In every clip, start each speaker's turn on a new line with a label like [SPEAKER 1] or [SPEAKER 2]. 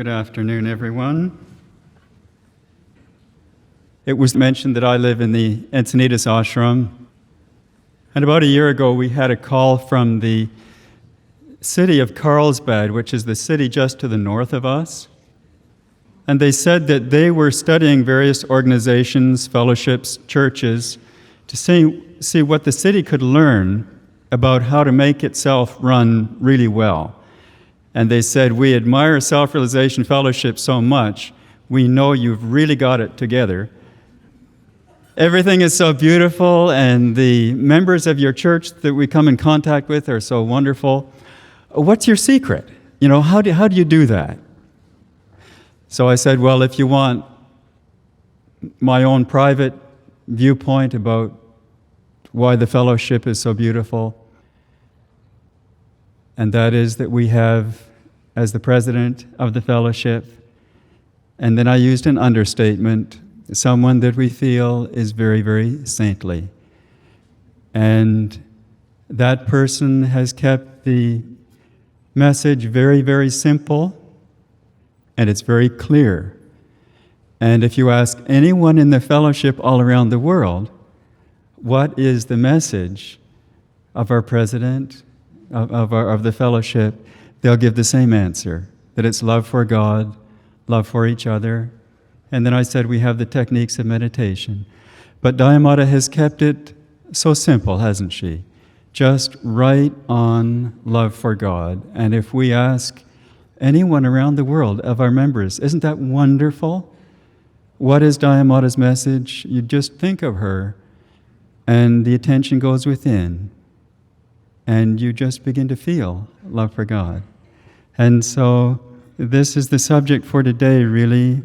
[SPEAKER 1] Good afternoon, everyone. It was mentioned that I live in the Encinitas ashram, and about a year ago we had a call from the city of Carlsbad, which is the city just to the north of us, and they said that they were studying various organizations, fellowships, churches, to see what the city could learn about how to make itself run really well. And they said, we admire Self-Realization Fellowship so much, we know you've really got it together. Everything is so beautiful, and the members of your church that we come in contact with are so wonderful. What's your secret? How do you do that? So I said, well, if you want my own private viewpoint about why the fellowship is so beautiful, and that is that we have, as the president of the fellowship, and then I used an understatement, someone that we feel is very, very saintly. And that person has kept the message very, very simple, and it's very clear. And if you ask anyone in the fellowship all around the world, what is the message of our president, of the fellowship, they'll give the same answer, that it's love for God, love for each other. And then I said we have the techniques of meditation. But Dayamata has kept it so simple, hasn't she? Just right on love for God. And if we ask anyone around the world of our members, isn't that wonderful? What is Dayamata's message? You just think of her, and the attention goes within. And you just begin to feel love for God. And so this is the subject for today, really,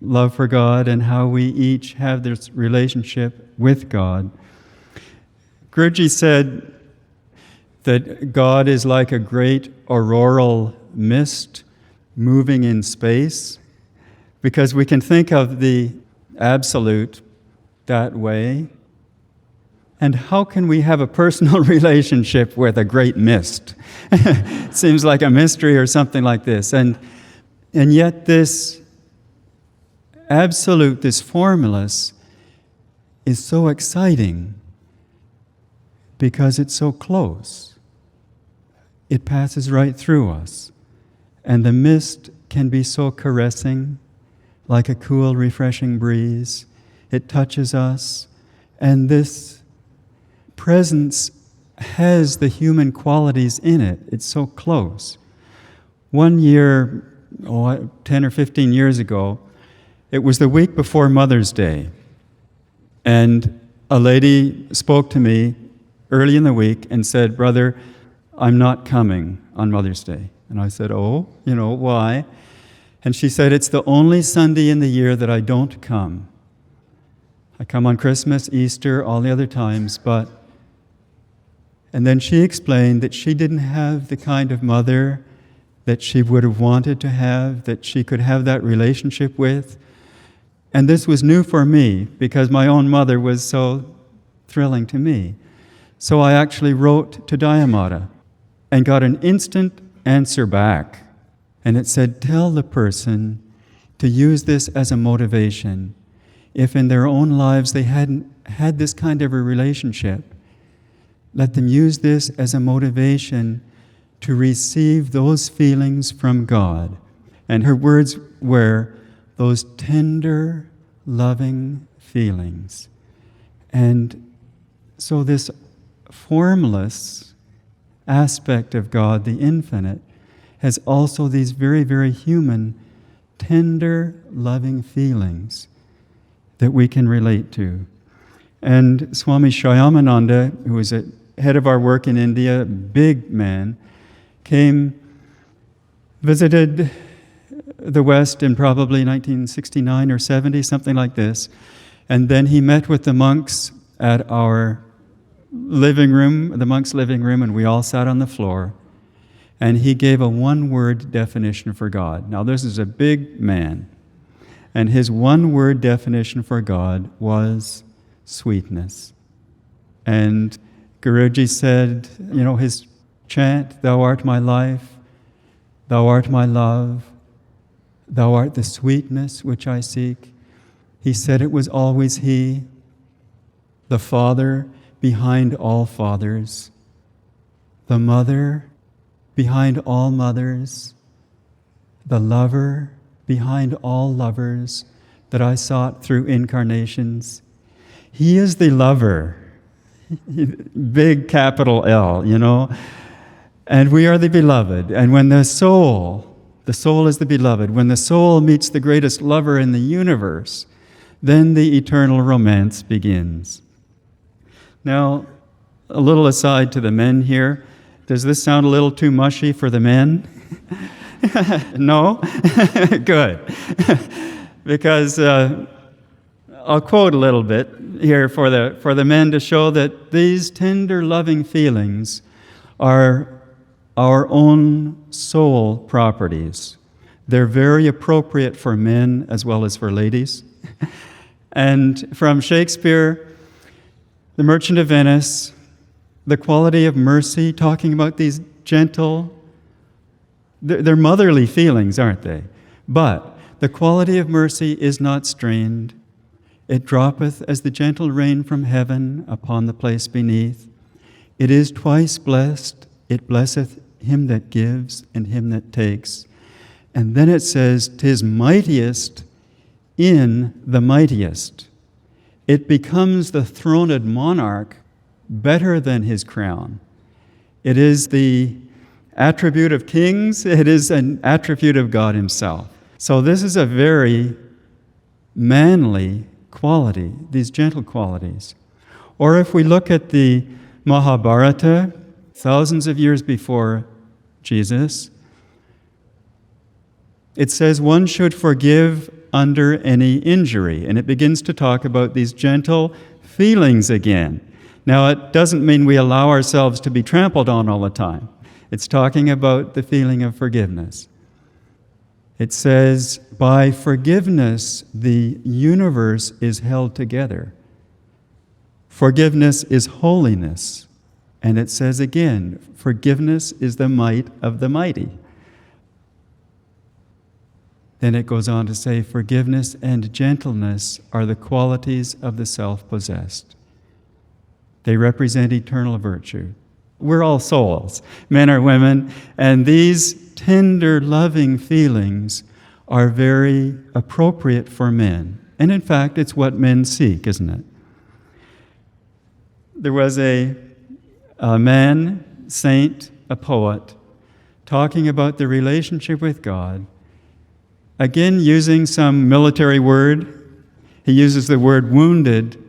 [SPEAKER 1] love for God and how we each have this relationship with God. Guruji said that God is like a great auroral mist moving in space, because we can think of the Absolute that way. And how can we have a personal relationship with a great mist? It seems like a mystery or something like this. And yet this Absolute, this formless, is so exciting because it's so close. It passes right through us. And the mist can be so caressing, like a cool, refreshing breeze. It touches us, and this presence has the human qualities in it. It's so close. One year, 10 or 15 years ago, it was the week before Mother's Day, and a lady spoke to me early in the week and said, "Brother, I'm not coming on Mother's Day." And I said, why? And she said, "It's the only Sunday in the year that I don't come. I come on Christmas, Easter, all the other times, but..." And then she explained that she didn't have the kind of mother that she would have wanted to have, that she could have that relationship with. And this was new for me, because my own mother was so thrilling to me. So I actually wrote to Dayamata and got an instant answer back. And it said, tell the person to use this as a motivation. If in their own lives they hadn't had this kind of a relationship, let them use this as a motivation to receive those feelings from God. And her words were, those tender, loving feelings. And so this formless aspect of God, the infinite, has also these very, very human, tender, loving feelings that we can relate to. And Swami Shyamananda, who was a head of our work in India, a big man, visited the West in probably 1969 or 70, something like this. And then he met with the monks at our living room, the monks' living room, and we all sat on the floor. And he gave a one-word definition for God. Now, this is a big man. And his one-word definition for God was sweetness. And Guruji said, his chant, "Thou art my life, thou art my love, Thou art the sweetness which I seek. He said it was always He, the Father behind all fathers, the Mother behind all mothers, the Lover behind all lovers that I sought through incarnations. He is the lover, big capital L, and we are the beloved. And when the soul is the beloved, when the soul meets the greatest lover in the universe, then the eternal romance begins. Now, a little aside to the men here. Does this sound a little too mushy for the men? No? Good. Because I'll quote a little bit here for the men to show that these tender, loving feelings are our own soul properties. They're very appropriate for men as well as for ladies. And from Shakespeare, The Merchant of Venice, the quality of mercy, talking about these gentle, they're motherly feelings, aren't they? But the quality of mercy is not strained. It droppeth as the gentle rain from heaven upon the place beneath. It is twice blessed. It blesseth him that gives and him that takes. And then it says, 'tis mightiest in the mightiest. It becomes the throned monarch better than his crown. It is the attribute of kings. It is an attribute of God himself. So this is a very manly quality, these gentle qualities. Or if we look at the Mahabharata, thousands of years before Jesus, it says one should forgive under any injury, and it begins to talk about these gentle feelings again. Now, it doesn't mean we allow ourselves to be trampled on all the time. It's talking about the feeling of forgiveness. It says, by forgiveness, the universe is held together. Forgiveness is holiness. And it says again, forgiveness is the might of the mighty. Then it goes on to say, forgiveness and gentleness are the qualities of the self-possessed. They represent eternal virtue. We're all souls, men or women, and these tender, loving feelings are very appropriate for men. And in fact, it's what men seek, isn't it? There was a man, saint, a poet, talking about the relationship with God, again using some military word. He uses the word wounded,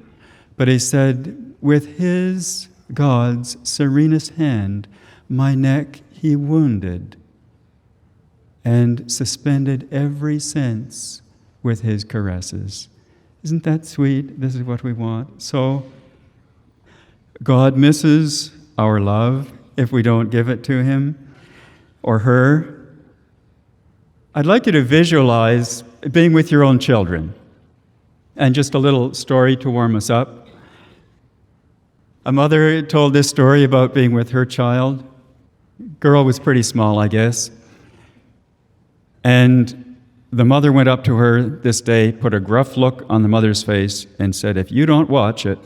[SPEAKER 1] but he said, with his, God's, serenest hand, my neck he wounded, and suspended every sense with his caresses. Isn't that sweet? This is what we want. So, God misses our love if we don't give it to him or her. I'd like you to visualize being with your own children. And just a little story to warm us up. A mother told this story about being with her child. Girl was pretty small, I guess. And the mother went up to her this day, put a gruff look on the mother's face, and said, if you don't watch it,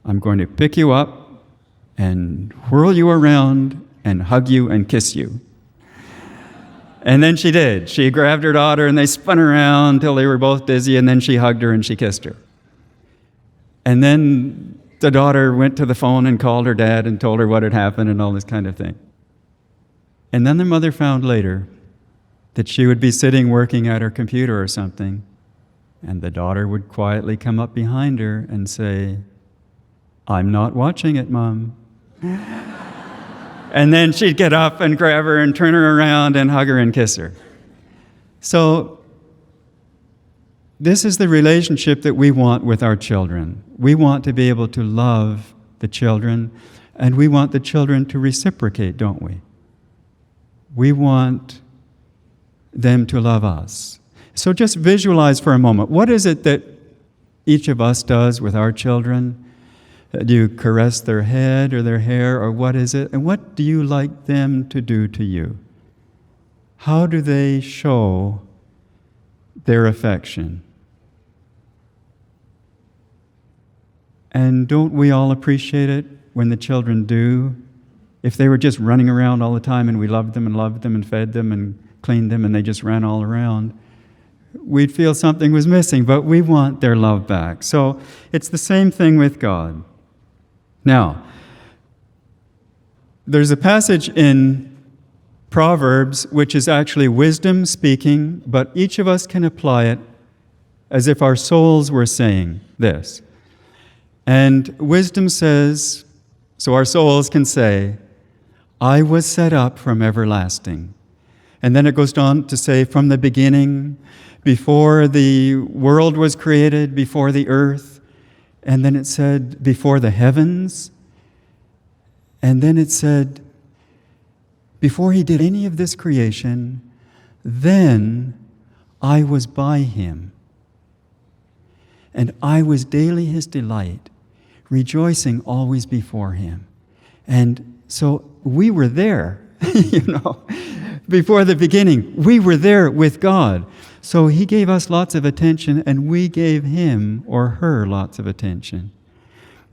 [SPEAKER 1] I'm going to pick you up and whirl you around and hug you and kiss you. And then she did. She grabbed her daughter and they spun around until they were both dizzy, and then she hugged her and she kissed her. And then the daughter went to the phone and called her dad and told her what had happened and all this kind of thing. And then the mother found later that she would be sitting working at her computer or something, and the daughter would quietly come up behind her and say, I'm not watching it, Mom. And then she'd get up and grab her and turn her around and hug her and kiss her. So this is the relationship that we want with our children. We want to be able to love the children, and we want the children to reciprocate, don't we? We want them to love us. So just visualize for a moment. What is it that each of us does with our children? Do you caress their head or their hair, or what is it? And what do you like them to do to you? How do they show their affection. And don't we all appreciate it when the children do? If they were just running around all the time and we loved them and fed them and cleaned them and they just ran all around, we'd feel something was missing, but we want their love back. So it's the same thing with God. Now, there's a passage in Proverbs which is actually wisdom speaking, but each of us can apply it as if our souls were saying this. And wisdom says, so our souls can say, I was set up from everlasting. And then it goes on to say, from the beginning, before the world was created, before the earth. And then it said, before the heavens. And then it said, before he did any of this creation, then I was by him. And I was daily his delight, rejoicing always before him. And so we were there, before the beginning. We were there with God. So he gave us lots of attention, and we gave him or her lots of attention.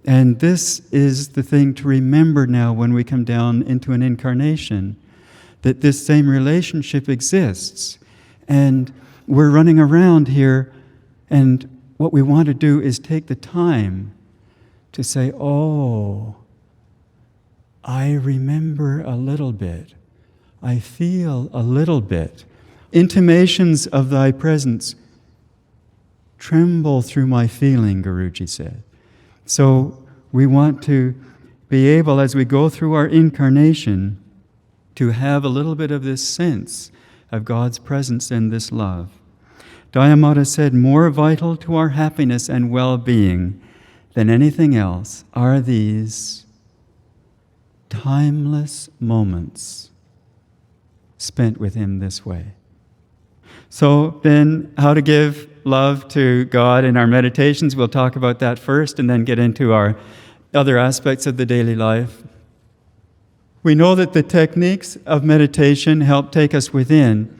[SPEAKER 1] And this is the thing to remember now when we come down into an incarnation, that this same relationship exists. And we're running around here, and what we want to do is take the time to say, oh, I remember a little bit. I feel a little bit. Intimations of thy presence tremble through my feeling, Guruji said. So we want to be able, as we go through our incarnation, to have a little bit of this sense of God's presence and this love. Dayamata said, more vital to our happiness and well-being than anything else are these timeless moments spent with him this way. So then, how to give love to God in our meditations, we'll talk about that first and then get into our other aspects of the daily life. We know that the techniques of meditation help take us within,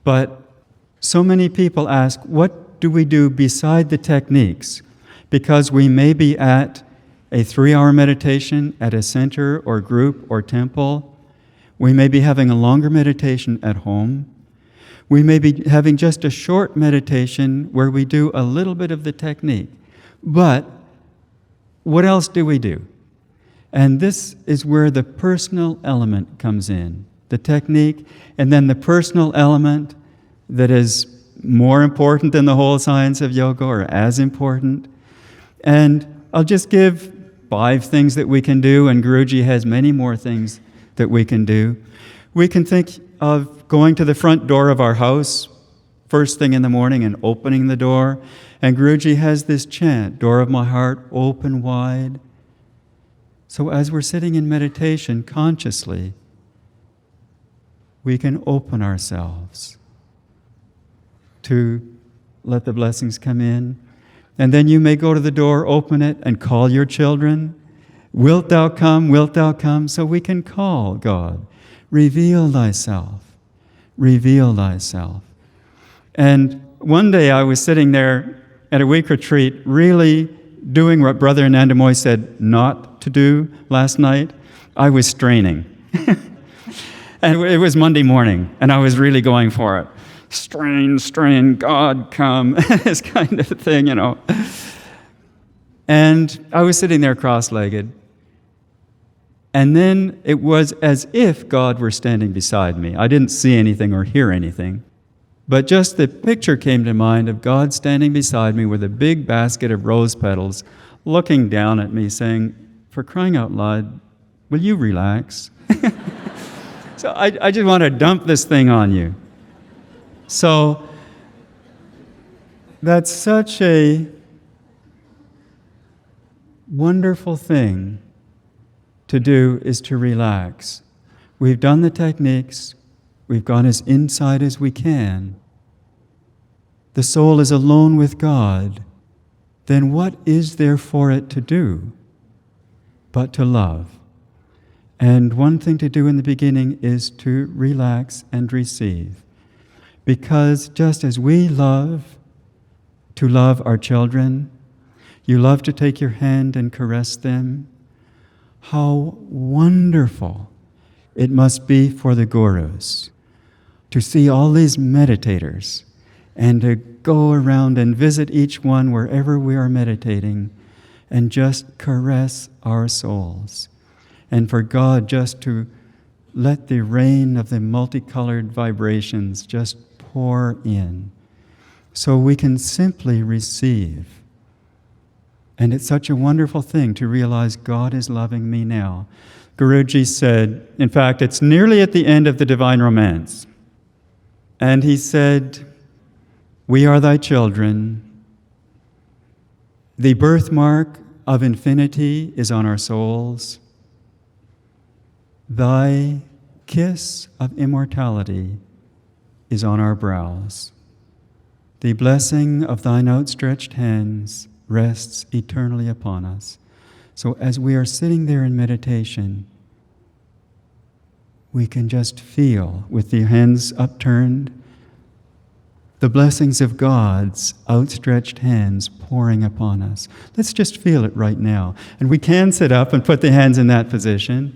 [SPEAKER 1] but so many people ask, what do we do beside the techniques? Because we may be at a 3-hour meditation at a center or group or temple. We may be having a longer meditation at home. We may be having just a short meditation where we do a little bit of the technique. But what else do we do? And this is where the personal element comes in. The technique, and then the personal element that is more important than the whole science of yoga, or as important. And I'll just give 5 things that we can do, and Guruji has many more things that we can do. We can think of going to the front door of our house first thing in the morning and opening the door. And Guruji has this chant, door of my heart, open wide. So as we're sitting in meditation consciously, we can open ourselves to let the blessings come in. And then you may go to the door, open it, and call your children. Wilt thou come? Wilt thou come? So we can call God. Reveal thyself. Reveal thyself. And one day I was sitting there at a week retreat, really doing what Brother Anandamoy said not to do last night. I was straining. And it was Monday morning, and I was really going for it. Strain, God come, this kind of thing, And I was sitting there cross-legged. And then it was as if God were standing beside me. I didn't see anything or hear anything. But just the picture came to mind of God standing beside me with a big basket of rose petals, looking down at me, saying, for crying out loud, will you relax? So I just want to dump this thing on you. So that's such a wonderful thing to do, is to relax. We've done the techniques. We've gone as inside as we can. The soul is alone with God. Then what is there for it to do but to love? And one thing to do in the beginning is to relax and receive. Because just as we love to love our children, you love to take your hand and caress them, how wonderful it must be for the gurus to see all these meditators and to go around and visit each one wherever we are meditating and just caress our souls. And for God just to let the rain of the multicolored vibrations just pour in so we can simply receive. And it's such a wonderful thing to realize God is loving me now. Guruji said, in fact, it's nearly at the end of the Divine Romance. And he said, "We are thy children. The birthmark of infinity is on our souls. Thy kiss of immortality is on our brows. The blessing of thine outstretched hands rests eternally upon us." So as we are sitting there in meditation, we can just feel, with the hands upturned, the blessings of God's outstretched hands pouring upon us. Let's just feel it right now. And we can sit up and put the hands in that position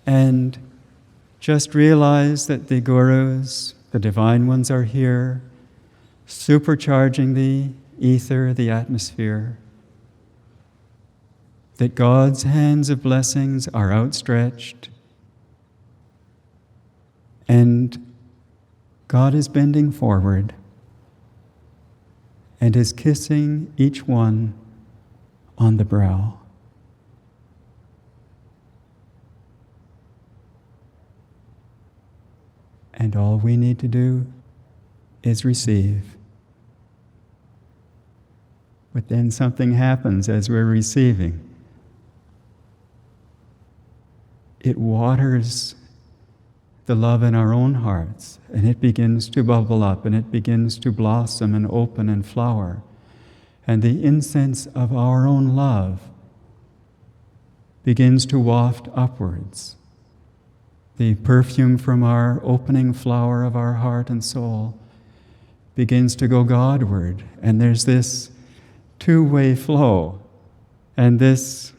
[SPEAKER 1] and just realize that the gurus, the divine ones, are here, supercharging the ether, the atmosphere, that God's hands of blessings are outstretched, and God is bending forward and is kissing each one on the brow. And all we need to do is receive. But then something happens as we're receiving. It waters the love in our own hearts, and it begins to bubble up, and it begins to blossom and open and flower. And the incense of our own love begins to waft upwards. The perfume from our opening flower of our heart and soul begins to go Godward, and there's this two-way flow, and this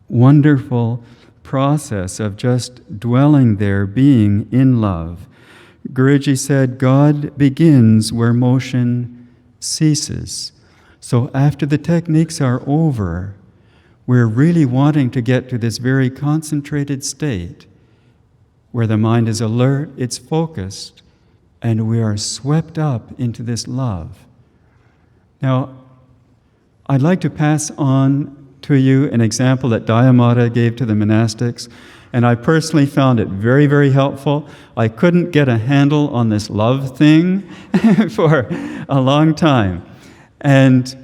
[SPEAKER 1] wonderful process of just dwelling there, being in love. Guruji said, God begins where motion ceases. So after the techniques are over, we're really wanting to get to this very concentrated state where the mind is alert, it's focused, and we are swept up into this love. Now, I'd like to pass on to you an example that Dayamata gave to the monastics, and I personally found it very, very helpful. I couldn't get a handle on this love thing for a long time. And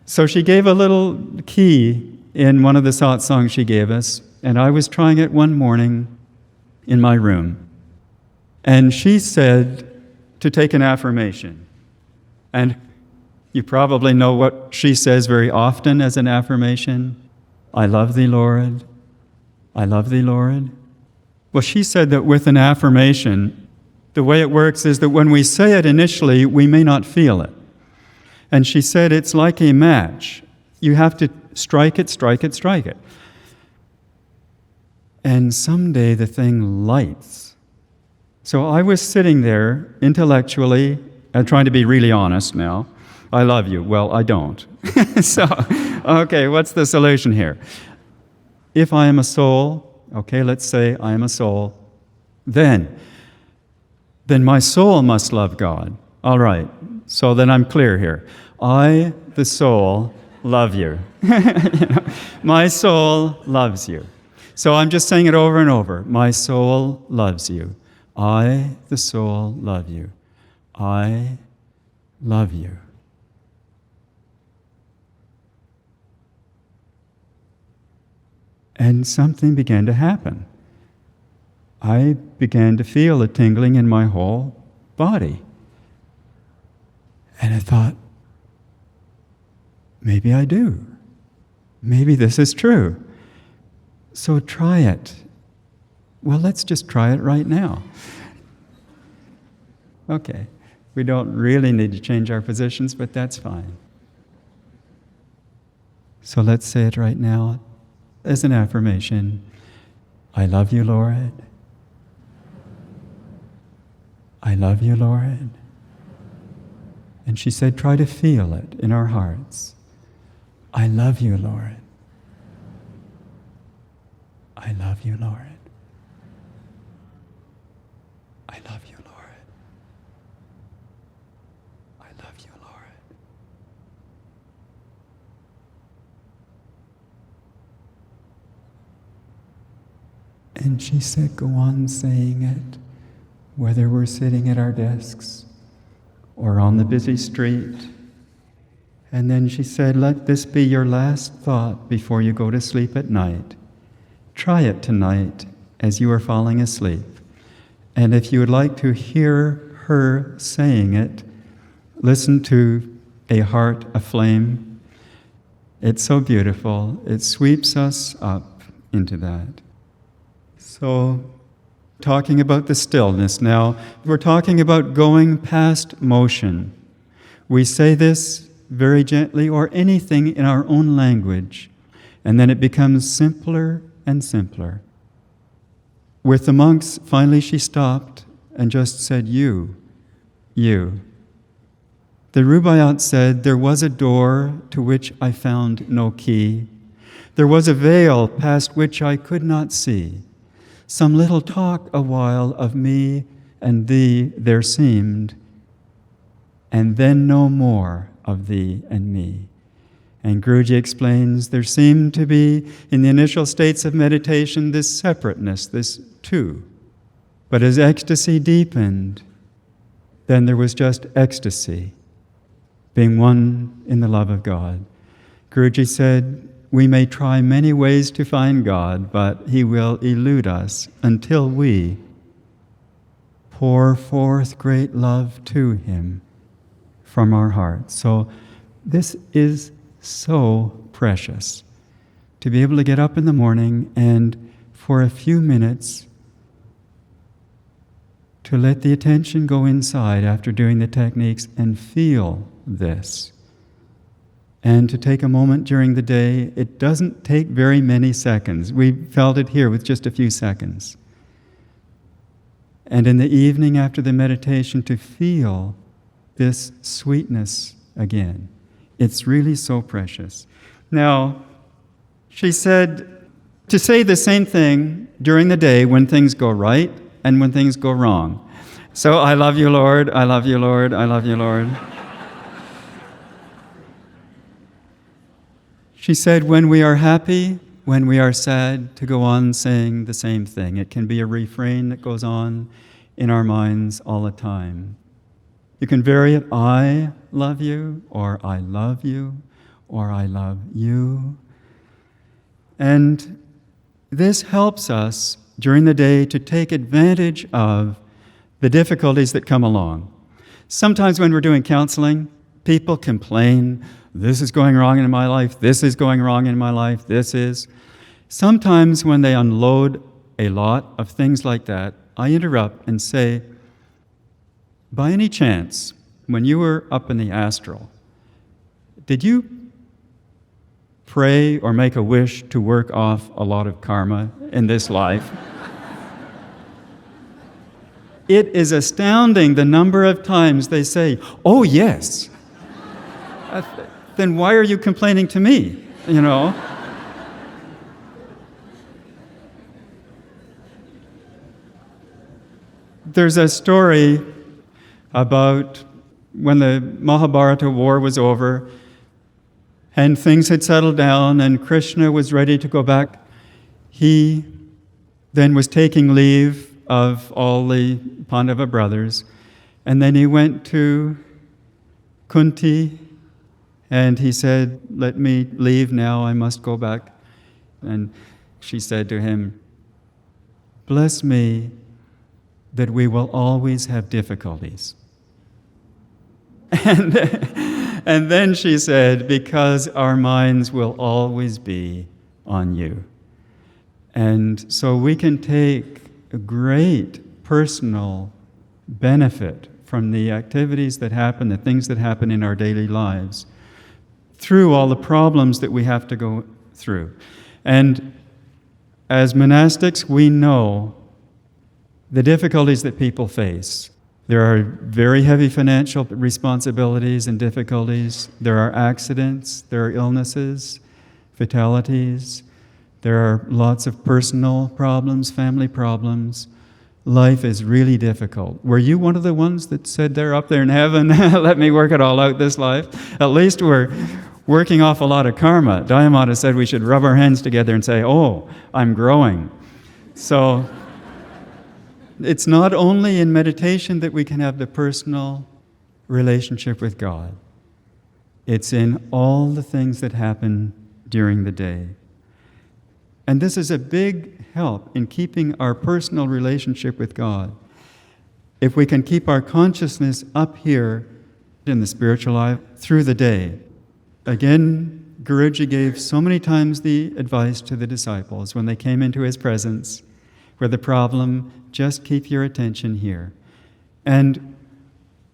[SPEAKER 1] so she gave a little key in one of the satsangs she gave us, and I was trying it one morning in my room. And she said to take an affirmation. And you probably know what she says very often as an affirmation. I love thee, Lord. I love thee, Lord. Well, she said that with an affirmation, the way it works is that when we say it initially, we may not feel it. And she said it's like a match. You have to strike it, strike it, strike it. And someday the thing lights. So I was sitting there intellectually, and trying to be really honest now. I love you. Well, I don't. So, okay, what's the solution here? If I am a soul, okay, let's say I am a soul, then my soul must love God. All right, so then I'm clear here. I, the soul, love you. My soul loves you. So I'm just saying it over and over. My soul loves you. I, the soul, love you. I love you. And something began to happen. I began to feel a tingling in my whole body. And I thought, maybe I do. Maybe this is true. So try it. Well, let's just try it right now. Okay. We don't really need to change our positions, but that's fine. So let's say it right now as an affirmation. I love you, Lord. I love you, Lord. And she said, try to feel it in our hearts. I love you, Lord. I love you, Lord. I love you, Lord. I love you, Lord. And she said, go on saying it, whether we're sitting at our desks or on the busy street. And then she said, let this be your last thought before you go to sleep at night. Try it tonight as you are falling asleep. And if you would like to hear her saying it, listen to A Heart Aflame. It's so beautiful. It sweeps us up into that. So, talking about the stillness now, we're talking about going past motion. We say this very gently or anything in our own language, and then it becomes simpler and simpler. With the monks, finally she stopped and just said, you. The Rubaiyat said, there was a door to which I found no key. There was a veil past which I could not see. Some little talk a while of me and thee there seemed, and then no more of thee and me. And Guruji explains, there seemed to be, in the initial states of meditation, this separateness, this two. But as ecstasy deepened, then there was just ecstasy, being one in the love of God. Guruji said, we may try many ways to find God, but He will elude us until we pour forth great love to Him from our hearts. So this is so precious, to be able to get up in the morning and for a few minutes to let the attention go inside after doing the techniques and feel this. And to take a moment during the day. It doesn't take very many seconds. We felt it here with just a few seconds. And in the evening after the meditation, to feel this sweetness again. It's really so precious. Now, she said to say the same thing during the day when things go right and when things go wrong. So, I love you, Lord, I love you, Lord, I love you, Lord. She said, when we are happy, when we are sad, to go on saying the same thing. It can be a refrain that goes on in our minds all the time. You can vary it, I love you, or I love you, or I love you. And this helps us during the day to take advantage of the difficulties that come along. Sometimes when we're doing counseling, people complain, this is going wrong in my life, this is going wrong in my life, this is. Sometimes when they unload a lot of things like that, I interrupt and say, by any chance, when you were up in the astral, did you pray or make a wish to work off a lot of karma in this life? It is astounding the number of times they say, oh yes. Then why are you complaining to me, you know? There's a story about when the Mahabharata war was over and things had settled down and Krishna was ready to go back. He then was taking leave of all the Pandava brothers, and then he went to Kunti and he said, let me leave now, I must go back. And she said to him, bless me that we will always have difficulties. And then she said, because our minds will always be on you. And so we can take a great personal benefit from the activities that happen, the things that happen in our daily lives, through all the problems that we have to go through. And as monastics, we know the difficulties that people face. There are very heavy financial responsibilities and difficulties. There are accidents, there are illnesses, fatalities. There are lots of personal problems, family problems. Life is really difficult. Were you one of the ones that said they're up there in heaven, let me work it all out this life? At least we're working off a lot of karma. Dayamata said we should rub our hands together and say, oh, I'm growing. So it's not only in meditation that we can have the personal relationship with God. It's in all the things that happen during the day. And this is a big help in keeping our personal relationship with God. If we can keep our consciousness up here in the spiritual life through the day. Again, Guruji gave so many times the advice to the disciples when they came into his presence, where the problem, just keep your attention here. And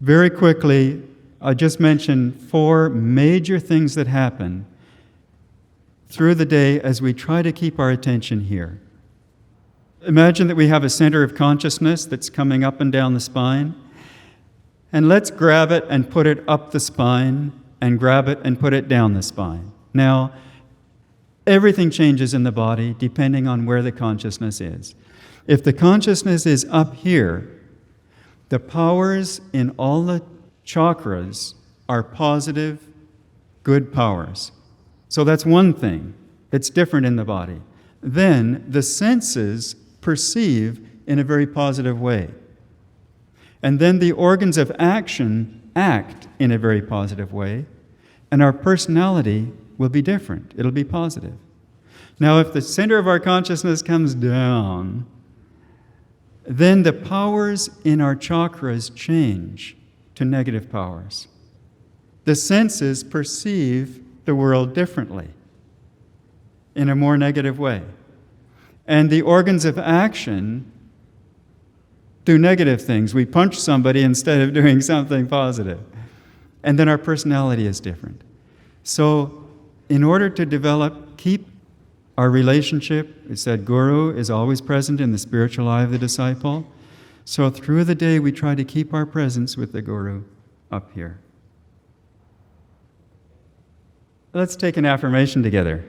[SPEAKER 1] very quickly, I just mentioned 4 major things that happen through the day as we try to keep our attention here. Imagine that we have a center of consciousness that's coming up and down the spine, and let's grab it and put it up the spine, and grab it and put it down the spine. Now, everything changes in the body depending on where the consciousness is. If the consciousness is up here, the powers in all the chakras are positive, good powers. So that's one thing. It's different in the body. Then the senses perceive in a very positive way. And then the organs of action act in a very positive way, and our personality will be different. It'll be positive. Now, if the center of our consciousness comes down, then the powers in our chakras change to negative powers. The senses perceive the world differently, in a more negative way. And the organs of action do negative things. We punch somebody instead of doing something positive. And then our personality is different. So, in order to keep our relationship, it said Guru is always present in the spiritual life of the disciple. So through the day, we try to keep our presence with the Guru up here. Let's take an affirmation together.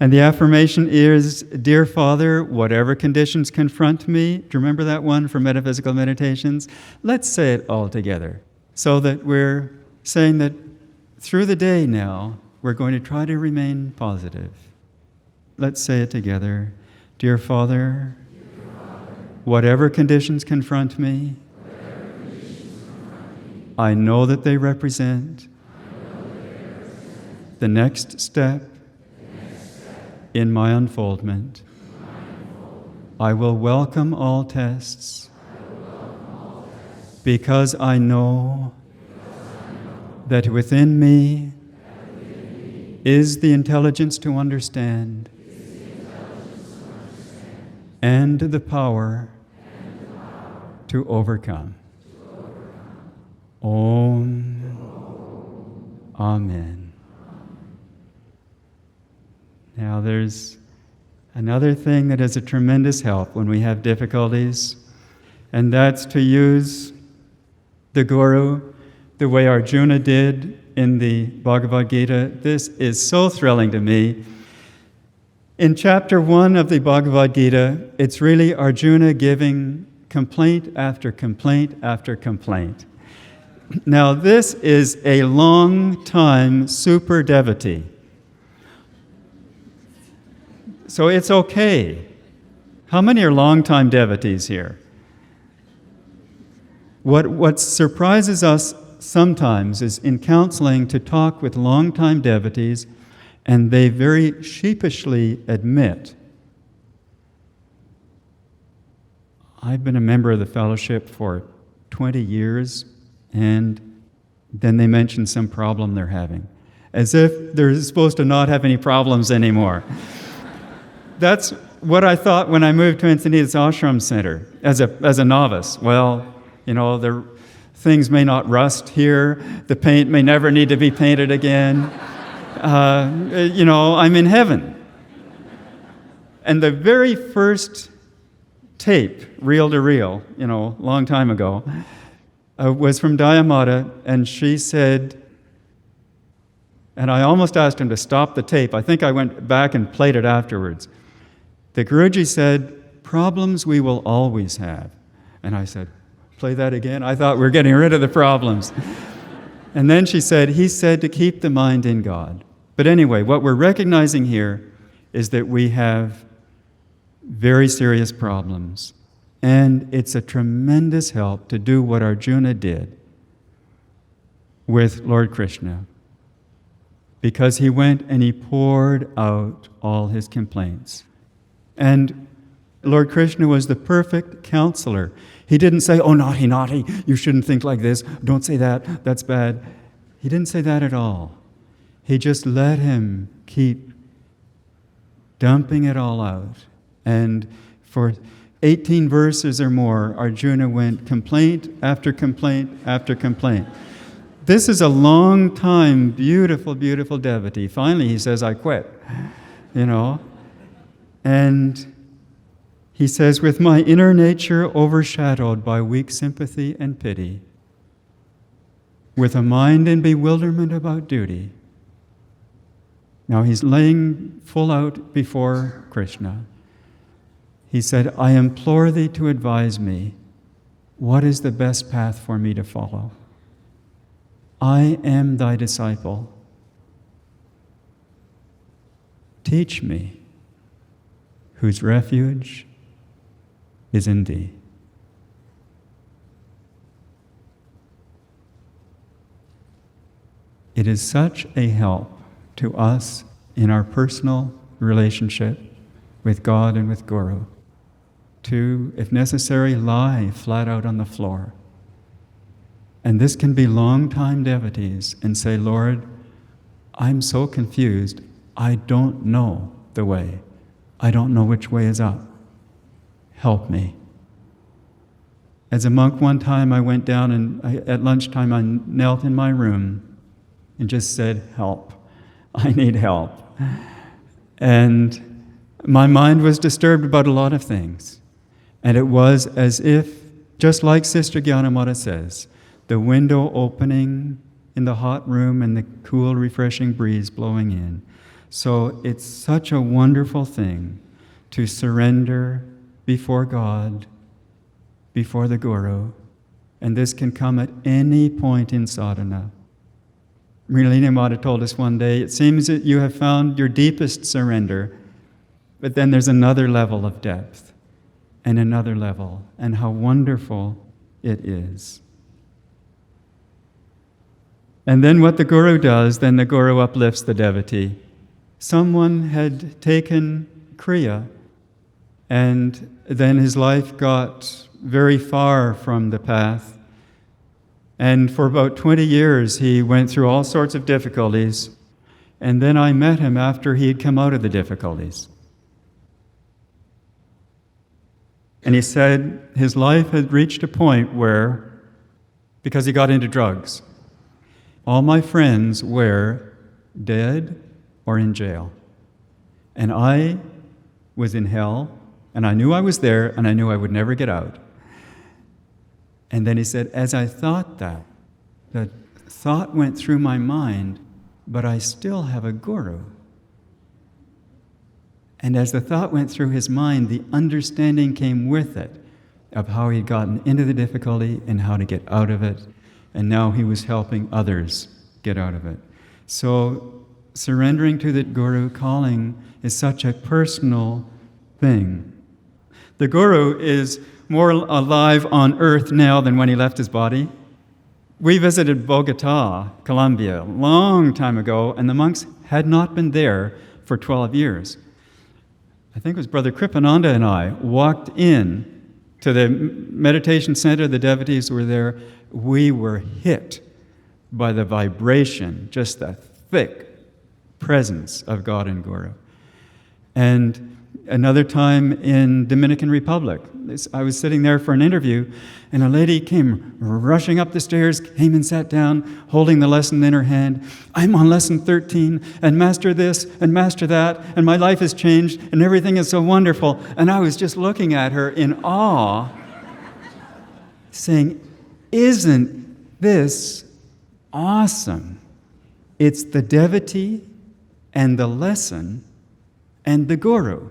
[SPEAKER 1] And the affirmation is, Dear Father, whatever conditions confront me, do you remember that one from Metaphysical Meditations? Let's say it all together, so that we're saying that through the day now, we're going to try to remain positive. Let's say it together. Dear Father, whatever conditions confront me, I know that they represent the next step in my unfoldment. I will welcome all tests because I know that within me is the intelligence to understand and the power to overcome. Om. Amen. Now there's another thing that is a tremendous help when we have difficulties, and that's to use the Guru the way Arjuna did in the Bhagavad Gita. This is so thrilling to me. In chapter 1 of the Bhagavad Gita, it's really Arjuna giving complaint after complaint after complaint. Now, this is a long-time super devotee. So it's okay. How many are long-time devotees here? What surprises us sometimes is in counseling to talk with long-time devotees, and they very sheepishly admit, I've been a member of the fellowship for 20 years, and then they mention some problem they're having, as if they're supposed to not have any problems anymore. That's what I thought when I moved to Encinitas Ashram Center as a novice. Well, you know, things may not rust here, the paint may never need to be painted again. I'm in heaven. And the very first tape, reel to reel, long time ago, was from Dayamata, and she said, and I almost asked him to stop the tape. I think I went back and played it afterwards. The Guruji said, "Problems we will always have." And I said, "Play that again?" I thought we were getting rid of the problems. And then she said, "He said to keep the mind in God." But anyway, what we're recognizing here is that we have very serious problems. And it's a tremendous help to do what Arjuna did with Lord Krishna, because he went and he poured out all his complaints. And Lord Krishna was the perfect counselor. He didn't say, "Oh, naughty, naughty, you shouldn't think like this. Don't say that, that's bad." He didn't say that at all. He just let him keep dumping it all out. And for 18 verses or more, Arjuna went complaint after complaint after complaint. This is a long time, beautiful, beautiful devotee. Finally, he says, "I quit," And he says, "With my inner nature overshadowed by weak sympathy and pity, with a mind in bewilderment about duty." Now he's laying full out before Krishna. He said, "I implore thee to advise me, what is the best path for me to follow? I am thy disciple. Teach me, whose refuge is in thee." It is such a help to us in our personal relationship with God and with Guru to, if necessary, lie flat out on the floor. And this can be long-time devotees and say, "Lord, I'm so confused. I don't know the way. I don't know which way is up. Help me." As a monk one time, I went down and at lunchtime I knelt in my room and just said, "Help. I need help." And my mind was disturbed about a lot of things. And it was as if, just like Sister Gyanamata says, the window opening in the hot room and the cool, refreshing breeze blowing in. So it's such a wonderful thing to surrender before God, before the Guru. And this can come at any point in sadhana. Mrilini Mata told us one day, it seems that you have found your deepest surrender, but then there's another level of depth, and another level, and how wonderful it is. And then what the Guru does, then the Guru uplifts the devotee. Someone had taken Kriya, and then his life got very far from the path. And for about 20 years, he went through all sorts of difficulties. And then I met him after he had come out of the difficulties. And he said his life had reached a point where, because he got into drugs, all my friends were dead or in jail. And I was in hell, and I knew I was there, and I knew I would never get out. And then he said, as I thought that, the thought went through my mind, but I still have a Guru. And as the thought went through his mind, the understanding came with it of how he'd gotten into the difficulty and how to get out of it. And now he was helping others get out of it. So surrendering to the Guru calling is such a personal thing. The Guru is more alive on earth now than when he left his body. We visited Bogota, Colombia, a long time ago, and the monks had not been there for 12 years. I think it was Brother Kripananda and I walked in to the meditation center. The devotees were there. We were hit by the vibration, just the thick presence of God and Guru. And another time in Dominican Republic. I was sitting there for an interview, and a lady came rushing up the stairs, came and sat down, holding the lesson in her hand. I'm on lesson 13, and master this, and master that, and my life has changed, and everything is so wonderful. And I was just looking at her in awe, saying, isn't this awesome? It's the devotee and the lesson and the guru.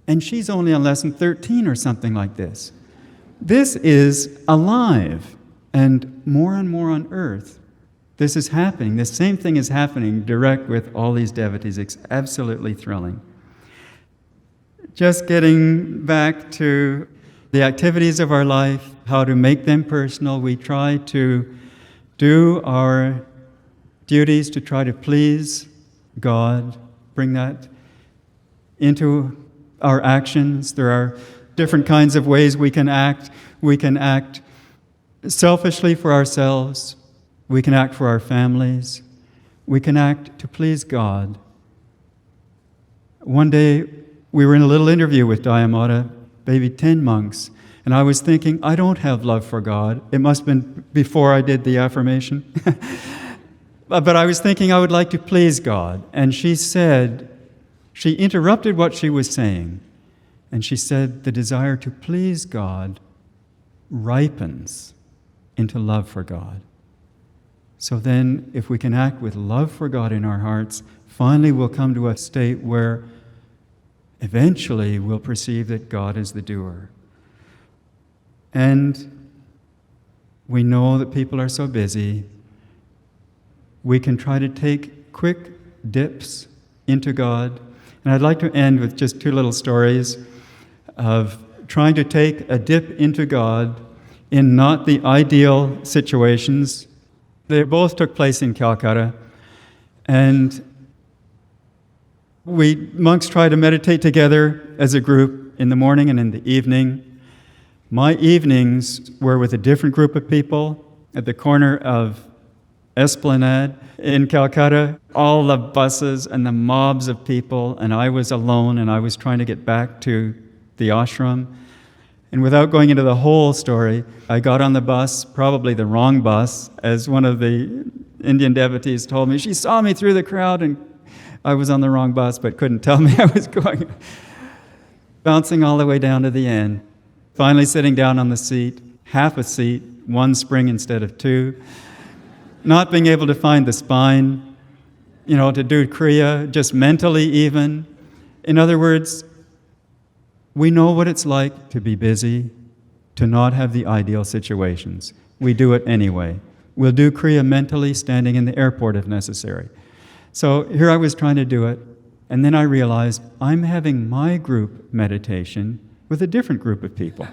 [SPEAKER 1] And she's only on lesson 13 or something like this. This is alive, and more on earth. This is happening. The same thing is happening direct with all these devotees. It's absolutely thrilling. Just getting back to the activities of our life, how to make them personal. We try to do our duties to try to please God, bring that into our actions. There are different kinds of ways we can act. We can act selfishly for ourselves. We can act for our families. We can act to please God. One day, we were in a little interview with Dayamata, maybe 10 monks, and I was thinking, I don't have love for God. It must have been before I did the affirmation. But I was thinking I would like to please God. And she interrupted what she was saying, and she said, the desire to please God ripens into love for God. So then, if we can act with love for God in our hearts, finally we'll come to a state where eventually we'll perceive that God is the doer. And we know that people are so busy. We can try to take quick dips into God. And I'd like to end with just two little stories of trying to take a dip into God in not the ideal situations. They both took place in Calcutta. And we monks try to meditate together as a group in the morning and in the evening. My evenings were with a different group of people at the corner of Esplanade in Calcutta, all the buses and the mobs of people, and I was alone, and I was trying to get back to the ashram. And without going into the whole story, I got on the bus, probably the wrong bus, as one of the Indian devotees told me. She saw me through the crowd, and I was on the wrong bus, but couldn't tell me I was going. Bouncing all the way down to the end. Finally sitting down on the seat, half a seat, one spring instead of two. Not being able to find the spine, to do Kriya, just mentally even. In other words, we know what it's like to be busy, to not have the ideal situations. We do it anyway. We'll do Kriya mentally, standing in the airport if necessary. So here I was trying to do it, and then I realized I'm having my group meditation with a different group of people.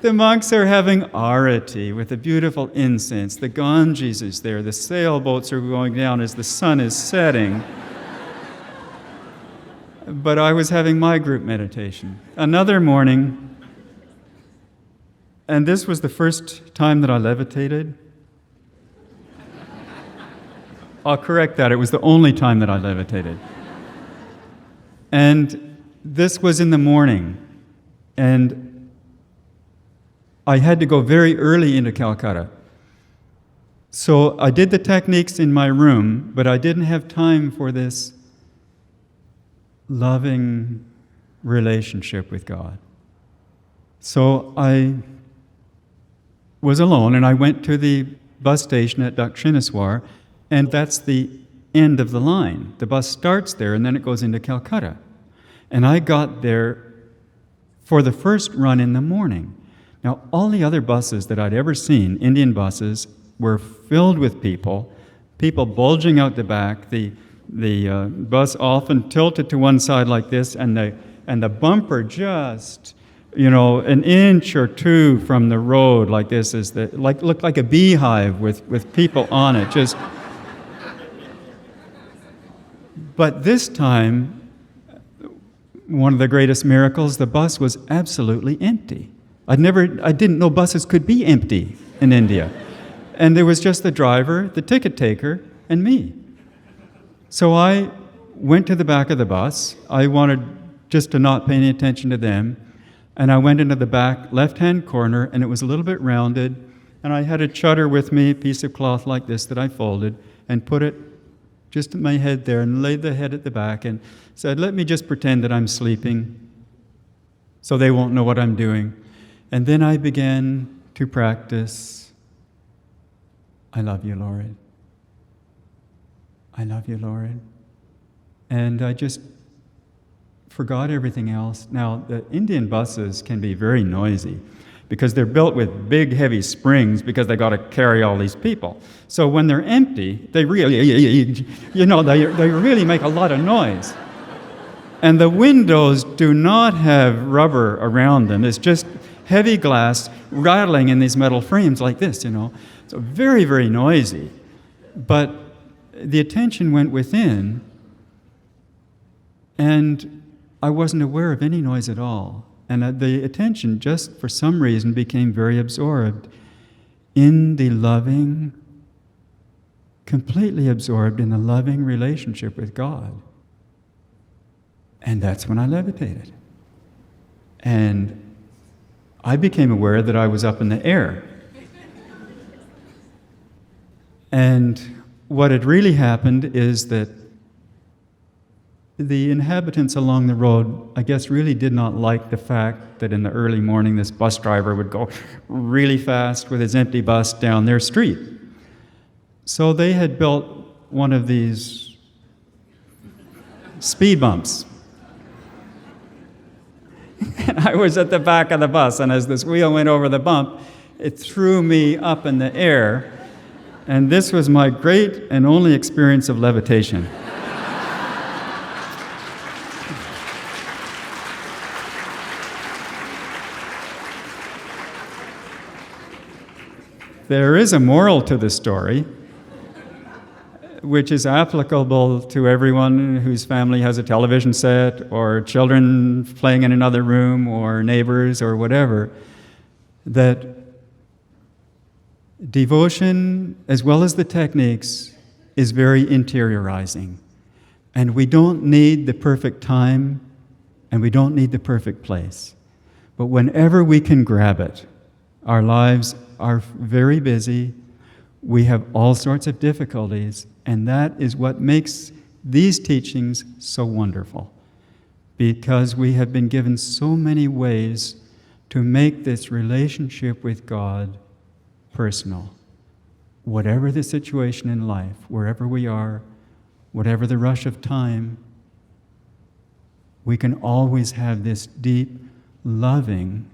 [SPEAKER 1] The monks are having arati with a beautiful incense. The Ganges is there. The sailboats are going down as the sun is setting. But I was having my group meditation. Another morning, and this was the first time that I levitated. I'll correct that. It was the only time that I levitated. And this was in the morning. And I had to go very early into Calcutta. So I did the techniques in my room, but I didn't have time for this loving relationship with God. So I was alone, and I went to the bus station at Dakshineswar, and that's the end of the line. The bus starts there, and then it goes into Calcutta. And I got there for the first run in the morning. Now, all the other buses that I'd ever seen, Indian buses, were filled with people bulging out the back, the bus often tilted to one side like this, and the bumper just, an inch or two from the road like this, looked like a beehive with people on it. But this time, one of the greatest miracles, the bus was absolutely empty. I didn't know buses could be empty in India. And there was just the driver, the ticket taker, and me. So I went to the back of the bus. I wanted just to not pay any attention to them. And I went into the back left-hand corner, and it was a little bit rounded. And I had a chutter with me, a piece of cloth like this that I folded, and put it just at my head there, and laid the head at the back, and said, let me just pretend that I'm sleeping so they won't know what I'm doing. And then I began to practice, I love you, Lord. I love you, Lord. And I just forgot everything else. Now, the Indian buses can be very noisy because they're built with big, heavy springs because they got to carry all these people. So when they're empty, they really, they really make a lot of noise. And the windows do not have rubber around them. It's just heavy glass rattling in these metal frames like this, So very, very noisy. But the attention went within, and I wasn't aware of any noise at all. And the attention, just for some reason, became very absorbed in the loving, completely absorbed in the loving relationship with God. And that's when I levitated. And I became aware that I was up in the air. And what had really happened is that the inhabitants along the road, I guess, really did not like the fact that in the early morning this bus driver would go really fast with his empty bus down their street. So they had built one of these speed bumps. And I was at the back of the bus, and as this wheel went over the bump, it threw me up in the air, and this was my great and only experience of levitation. There is a moral to the story, which is applicable to everyone whose family has a television set, or children playing in another room, or neighbors, or whatever, that devotion, as well as the techniques, is very interiorizing. And we don't need the perfect time, and we don't need the perfect place. But whenever we can grab it, our lives are very busy, we have all sorts of difficulties, and that is what makes these teachings so wonderful, because we have been given so many ways to make this relationship with God personal. Whatever the situation in life, wherever we are, whatever the rush of time, we can always have this deep, loving,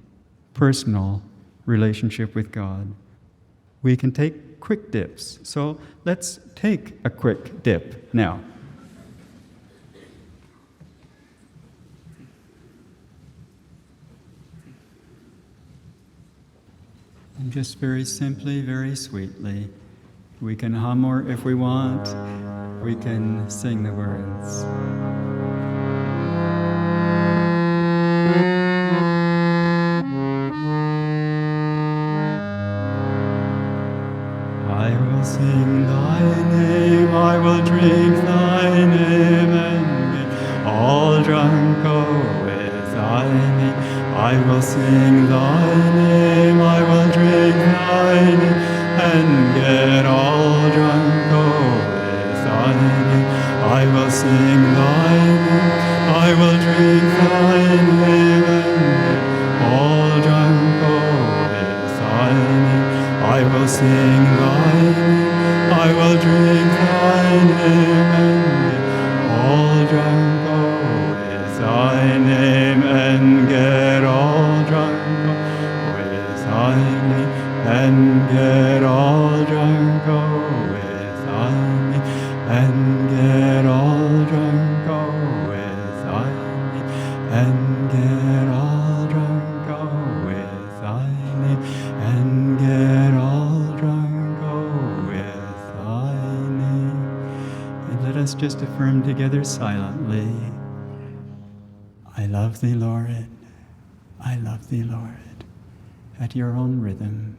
[SPEAKER 1] personal relationship with God. We can take quick dips. So let's take a quick dip now. And just very simply, very sweetly, we can hum, or if we want, we can sing the words. I will sing thy name, I will drink thy name, and be all drunk with thy name. I will sing thy name, I will drink thy name, and get all drunk with thy name. I will sing thy name, I will drink thy name, and get all drunk with thy name. I will sing thy name, I will drink thy name, and get all drunk with thy name, and get all drunk with thy name, and get all drunk with thy name, and get all drunk with thy name, and get all drunk with thy name, and get all drunk with thy name. And let us just affirm together silently, I love thee, Lord. I love thee, Lord, at your own rhythm.